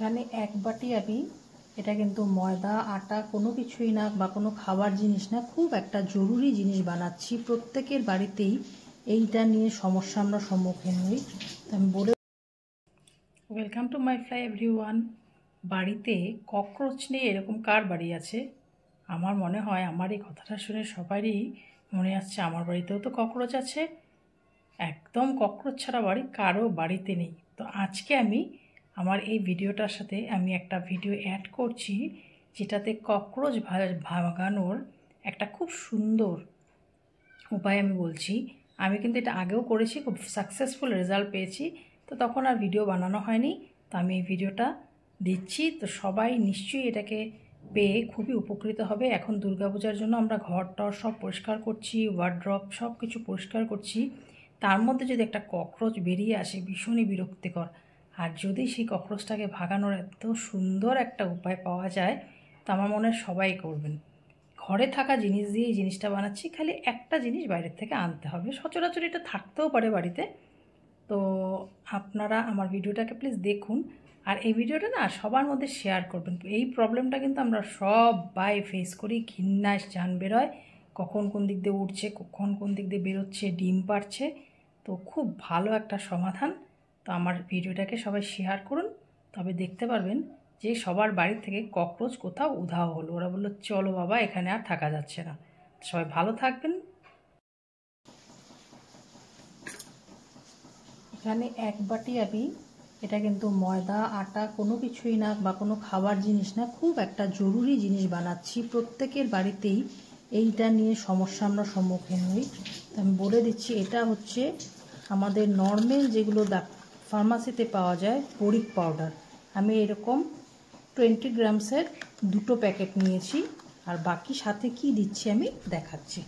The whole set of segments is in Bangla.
এখানে এক বাটি আমি এটা কিন্তু ময়দা আটা কোনো কিছুই না বা কোনো খাবার জিনিস না, খুব একটা জরুরি জিনিস বানাচ্ছি। প্রত্যেকের বাড়িতেই এইটা নিয়ে সমস্যা আমরা সম্মুখীন হই। তো আমি বলে welcome to my fly everyone. বাড়িতে ককরোচ নিয়ে এরকম কার বাড়ি আছে? আমার মনে হয় আমার এই কথাটা শুনে সবারই মনে আসছে আমার বাড়িতেও তো ককরোচ আছে। একদম ককরোচ ছাড়া বাড়ি কারো বাড়িতে নেই। তো আজকে আমি আমার এই ভিডিওটার সাথে আমি একটা ভিডিও অ্যাড করছি, যেটাতে ককরোচ ভাগানোর একটা খুব সুন্দর উপায় আমি বলছি। আমি কিন্তু এটা আগেও করেছি, খুব সাকসেসফুল রেজাল্ট পেয়েছি। তো তখন আর ভিডিও বানানো হয়নি, তো আমি এই ভিডিওটা দিচ্ছি। তো সবাই নিশ্চয়ই এটাকে পেয়ে খুবই উপকৃত হবে। এখন দুর্গাপূজার জন্য আমরা ঘর-টর সব পরিষ্কার করছি, ওয়ার্ড্রপ সব কিছু পরিষ্কার করছি। তার মধ্যে যদি একটা ককরোচ বেরিয়ে আসে, ভীষণই বিরক্তিকর। আর যদি সেই ককরোচটাকে ভাগানোর এত সুন্দর একটা উপায় পাওয়া যায়, তো আমার মনে হয় সবাই করবেন। ঘরে থাকা জিনিস দিয়ে এই জিনিসটা বানাচ্ছি, খালি একটা জিনিস বাইরের থেকে আনতে হবে। সচরাচর এটা থাকতেও পারে বাড়িতে। তো আপনারা আমার ভিডিওটাকে প্লিজ দেখুন, আর এই ভিডিওটা না সবার মধ্যে শেয়ার করবেন। এই প্রবলেমটা কিন্তু আমরা সবাই ফেস করি। ঘিন্নাস জান বেরোয়, কখন কোন দিক দিয়ে উঠছে, কখন কোন দিক দিয়ে বেরোচ্ছে, ডিম পাড়ছে। তো খুব ভালো একটা সমাধান। তো আমার ভিডিওটাকে সবাই শেয়ার করুন, তবে দেখতে পারবেন যে সবার বাড়ি থেকে ককরোচ কোথাও উধাও হলো। ওরা বললো চলো বাবা, এখানে আর থাকা যাচ্ছে না। সবাই ভালো থাকবেন। এখানে এক বাটি আমি এটা কিন্তু ময়দা আটা কোনো কিছুই না বা কোনো খাবার জিনিস না, খুব একটা জরুরি জিনিস বানাচ্ছি। প্রত্যেকের বাড়িতেই এইটা নিয়ে সমস্যা আমরা সম্মুখীন হই। তো আমি বলে দিচ্ছি, এটা হচ্ছে আমাদের নর্মাল যেগুলো ফার্মাসিতে পাওয়া যায় বরিক পাউডার। আমি এরকম 20 গ্রামসের 2টো প্যাকেট নিয়েছি, আর বাকি সাথে কি দিচ্ছি আমি দেখাচ্ছি।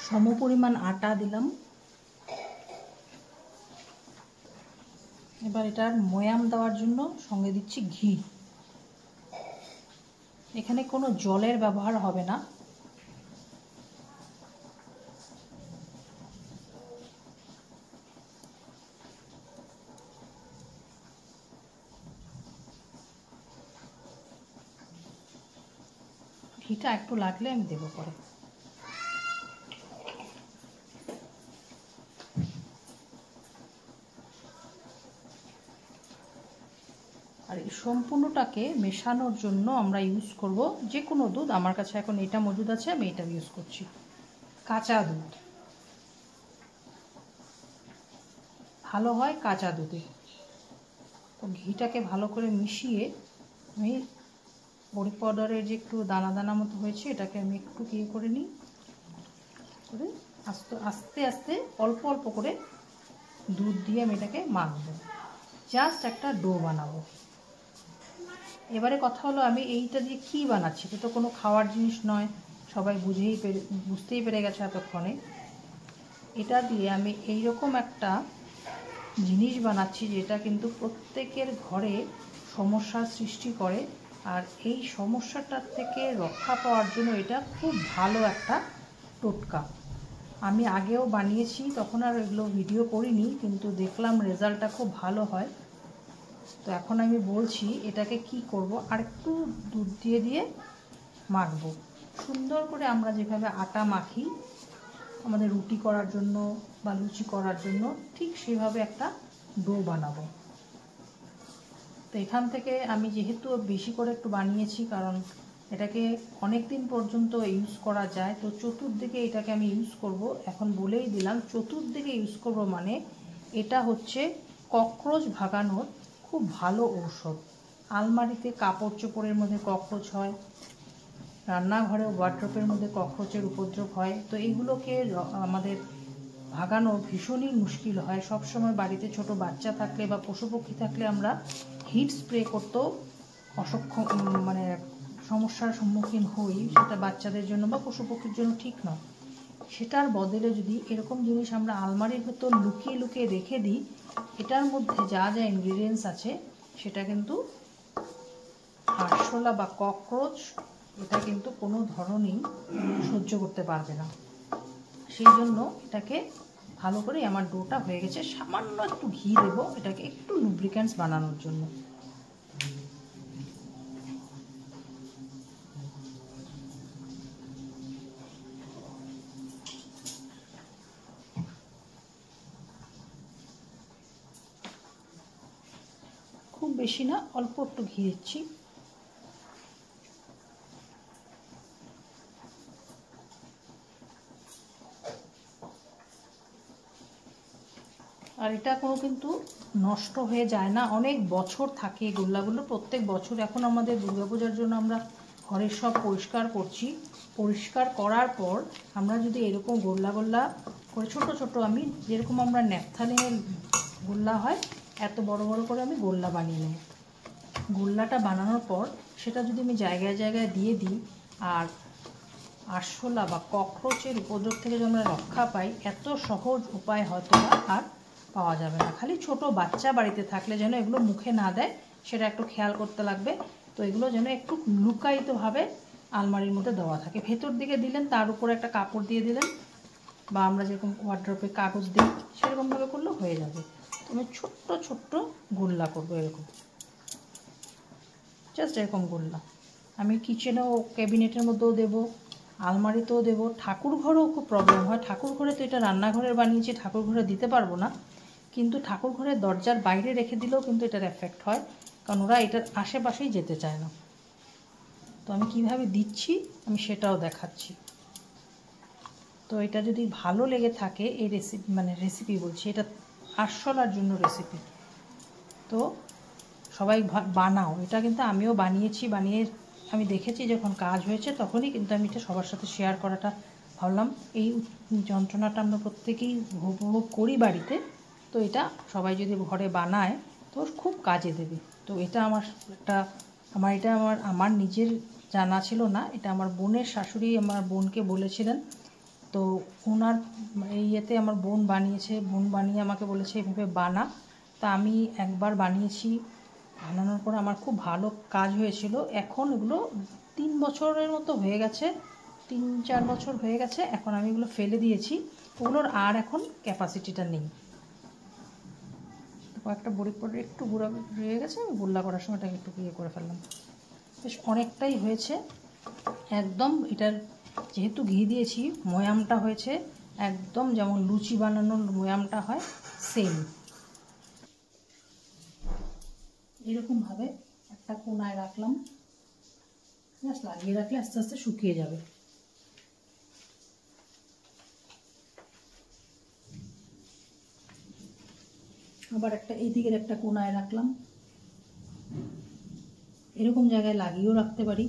সমপরিমাণ আটা দিলাম। এবার এটার ময়াম দেওয়ার জন্য সঙ্গে দিচ্ছি ঘি। এখানে কোনো জলের ব্যবহার হবে না। ঘিটা একটু লাগলে আমি দেবো পরে। আর এই সম্পূর্ণটাকে মেশানোর জন্য আমরা ইউজ করব যে কোনো দুধ। আমার কাছে এখন এটা মজুদ আছে, আমি এটা ইউজ করছি, কাঁচা দুধ। ভালো হয় কাঁচা দুধে। তো ঘিটাকে ভালো করে মিশিয়ে আমি বরিক পাউডারের যে একটু দানা দানা মতো হয়েছে, এটাকে আমি একটু ইয়ে করে নিই, করে আস্তে আস্তে অল্প অল্প করে দুধ দিয়ে আমি এটাকে মাখবো। জাস্ট একটা ডো বানাবো। এবারে কথা হলো, আমি এইটা দিয়ে কী বানাচ্ছি? এটা তো কোনো খাওয়ার জিনিস নয়, সবাই বুঝতেই পেরে গেছে এতক্ষণে। এটা দিয়ে আমি এইরকম একটা জিনিস বানাচ্ছি, যেটা কিন্তু প্রত্যেকের ঘরে সমস্যার সৃষ্টি করে। আর এই সমস্যাটার থেকে রক্ষা পাওয়ার জন্য এটা খুব ভালো একটা টোটকা। আমি আগেও বানিয়েছি, তখন আর এগুলো ভিডিও করিনি, কিন্তু দেখলাম রেজাল্টটা খুব ভালো হয়। তো এখন আমি বলছি এটাকে কি করব, আর একটু দুধ দিয়ে দিয়ে মাখবো সুন্দর করে। আমরা যেভাবে আটা মাখি আমাদের রুটি করার জন্য বা লুচি করার জন্য, ঠিক সেভাবে একটা ডো বানাবো। তো এখান থেকে আমি যেহেতু বেশি করে একটু বানিয়েছি, কারণ এটাকে অনেক দিন পর্যন্ত ইউজ করা যায়, তো চতুর্দিকে এটাকে আমি ইউজ করব। এখন বলেই দিলাম, চতুর্দিকে ইউজ করব মানে এটা হচ্ছে ককরোচ ভাগানোর খুব ভালো ঔষধ। আলমারিতে কাপড় চোপড়ের মধ্যে ককরোচ হয়, রান্নাঘরে ওয়ার্ড্রপের মধ্যে ককরোচের উপদ্রব হয়। তো এইগুলোকে আমাদের ভাগানো ভীষণই মুশকিল হয়। সবসময় বাড়িতে ছোট বাচ্চা থাকলে বা পশু পক্ষী থাকলে আমরা হিট স্প্রে করতেও অসক্ষম, মানে সমস্যার সম্মুখীন হই। সেটা বাচ্চাদের জন্য বা পশু পক্ষীর জন্য ঠিক নয়। সেটার বদলে যদি এরকম জিনিস আমরা আলমারির ভেতর লুকিয়ে লুকিয়ে রেখে দিই, এটার মধ্যে যা যা ইনগ্রিডিয়েন্টস আছে সেটা কিন্তু আরশোলা বা ককরোচ এটা কিন্তু কোনো ধরনেই সহ্য করতে পারবে না। সেই জন্য এটাকে ভালো করে, আমার ডোটা হয়ে গেছে, সামান্য একটু ঘি দেবো এটাকে একটু লুব্রিক্যান্টস বানানোর জন্য। খুব বেশি না, অল্প একটু ঘি দিচ্ছি। আর এটা কোনো কিন্তু নষ্ট হয়ে যায় না, অনেক বছর থাকে এই গোল্লাগুলো। প্রত্যেক বছর এখন আমাদের দুর্গাপূজার জন্য আমরা ঘরের সব পরিষ্কার করছি, পরিষ্কার করার পর আমরা যদি এরকম গোল্লা গোল্লা করে ছোট ছোট, আমি যেরকম আমরা ন্যাপথালিনের গোল্লা হয় এত বড় বড় করে আমি গোল্লা বানিয়ে নেব। গোল্লাটা বানানোর পর সেটা যদি আমি জায়গায় জায়গায় দিয়ে দিই, আর আরশোলা বা ককরোচের উপদ্রব থেকে যদি আমরা রক্ষা পাই, এত সহজ উপায় হয়তো আর পাওয়া যাবে না। খালি ছোট বাচ্চা বাড়িতে থাকলে যেন এগুলো মুখে না দেয় সেটা একটু খেয়াল করতে লাগবে। তো এগুলো যেন একটু লুকায়িতভাবে আলমারির মধ্যে দেওয়া থাকে। ভেতর দিকে দিলেন, তার উপরে একটা কাপড় দিয়ে দিলেন, বা আমরা যেরকম ওয়ার্ড্রপে কাগজ দিই সেরকমভাবে করলেও হয়ে যাবে। তো আমি ছোট্ট ছোট্ট গোল্লা করবো এরকম, জাস্ট এরকম গোল্লা। আমি কিচেনেও, ক্যাবিনেটের মধ্যেও দেবো, আলমারিতেও দেবো, ঠাকুর ঘরেও খুব প্রবলেম হয়। ঠাকুর ঘরে তো এটা রান্নাঘরের বানিয়েছি, ঠাকুর ঘরে দিতে পারবো না, কিন্তু ঠাকুর ঘরের দরজার বাইরে রেখে দিলেও কিন্তু এটার এফেক্ট হয়, কারণ ওরা এটার আশেপাশেই যেতে চায় না। তো আমি কিভাবে দিচ্ছি আমি সেটাও দেখাচ্ছি। তো এটা যদি ভালো লেগে থাকে, এই রেসিপি বলছি, এটা আরশোলার জন্য রেসিপি, তো সবাই বানাও। এটা কিন্তু আমিও বানিয়েছি, বানিয়ে আমি দেখেছি যখন কাজ হয়েছে তখনই কিন্তু আমি এটা সবার সাথে শেয়ার করাটা ভাবলাম। এই যন্ত্রণাটা আমরা প্রত্যেকেই উপভোগ করি বাড়িতে, তো এটা সবাই যদি ঘরে বানায় তো খুব কাজে দেবে। তো এটা আমার নিজের জানা ছিল না, এটা আমার বোনের শাশুড়ি আমার বোনকে বলেছিলেন। তো ওনার ইয়েতে আমার বোন বানিয়েছে, বোন বানিয়ে আমাকে বলেছে এভাবে বানা। তা আমি একবার বানিয়েছি, বানানোর পর আমার খুব ভালো কাজ হয়েছিল। এখন এগুলো 3 বছরের মতো হয়ে গেছে, 3-4 বছর হয়ে গেছে। এখন আমি এগুলো ফেলে দিয়েছি, ওগুলোর আর এখন ক্যাপাসিটিটা নেই। কয়েকটা বড়ি পড়ে একটু গুঁড়া রয়ে গেছে, আমি গোল্লা করার সময় এটাকে একটু ইয়ে করে ফেললাম। বেশ অনেকটাই হয়েছে একদম। এটার যেহেতু ঘি দিয়েছি, ময়ামটা হয়েছে একদম যেমন লুচি বানানোর ময়ামটা হয় সেম। এরকমভাবে একটা কোনায় রাখলাম, জাস্ট লাগিয়ে রাখলে আস্তে আস্তে শুকিয়ে যাবে। আবার একটা এই দিকের একটা কোনায় রাখলাম, এরকম জায়গায় লাগিয়েও রাখতে পারি।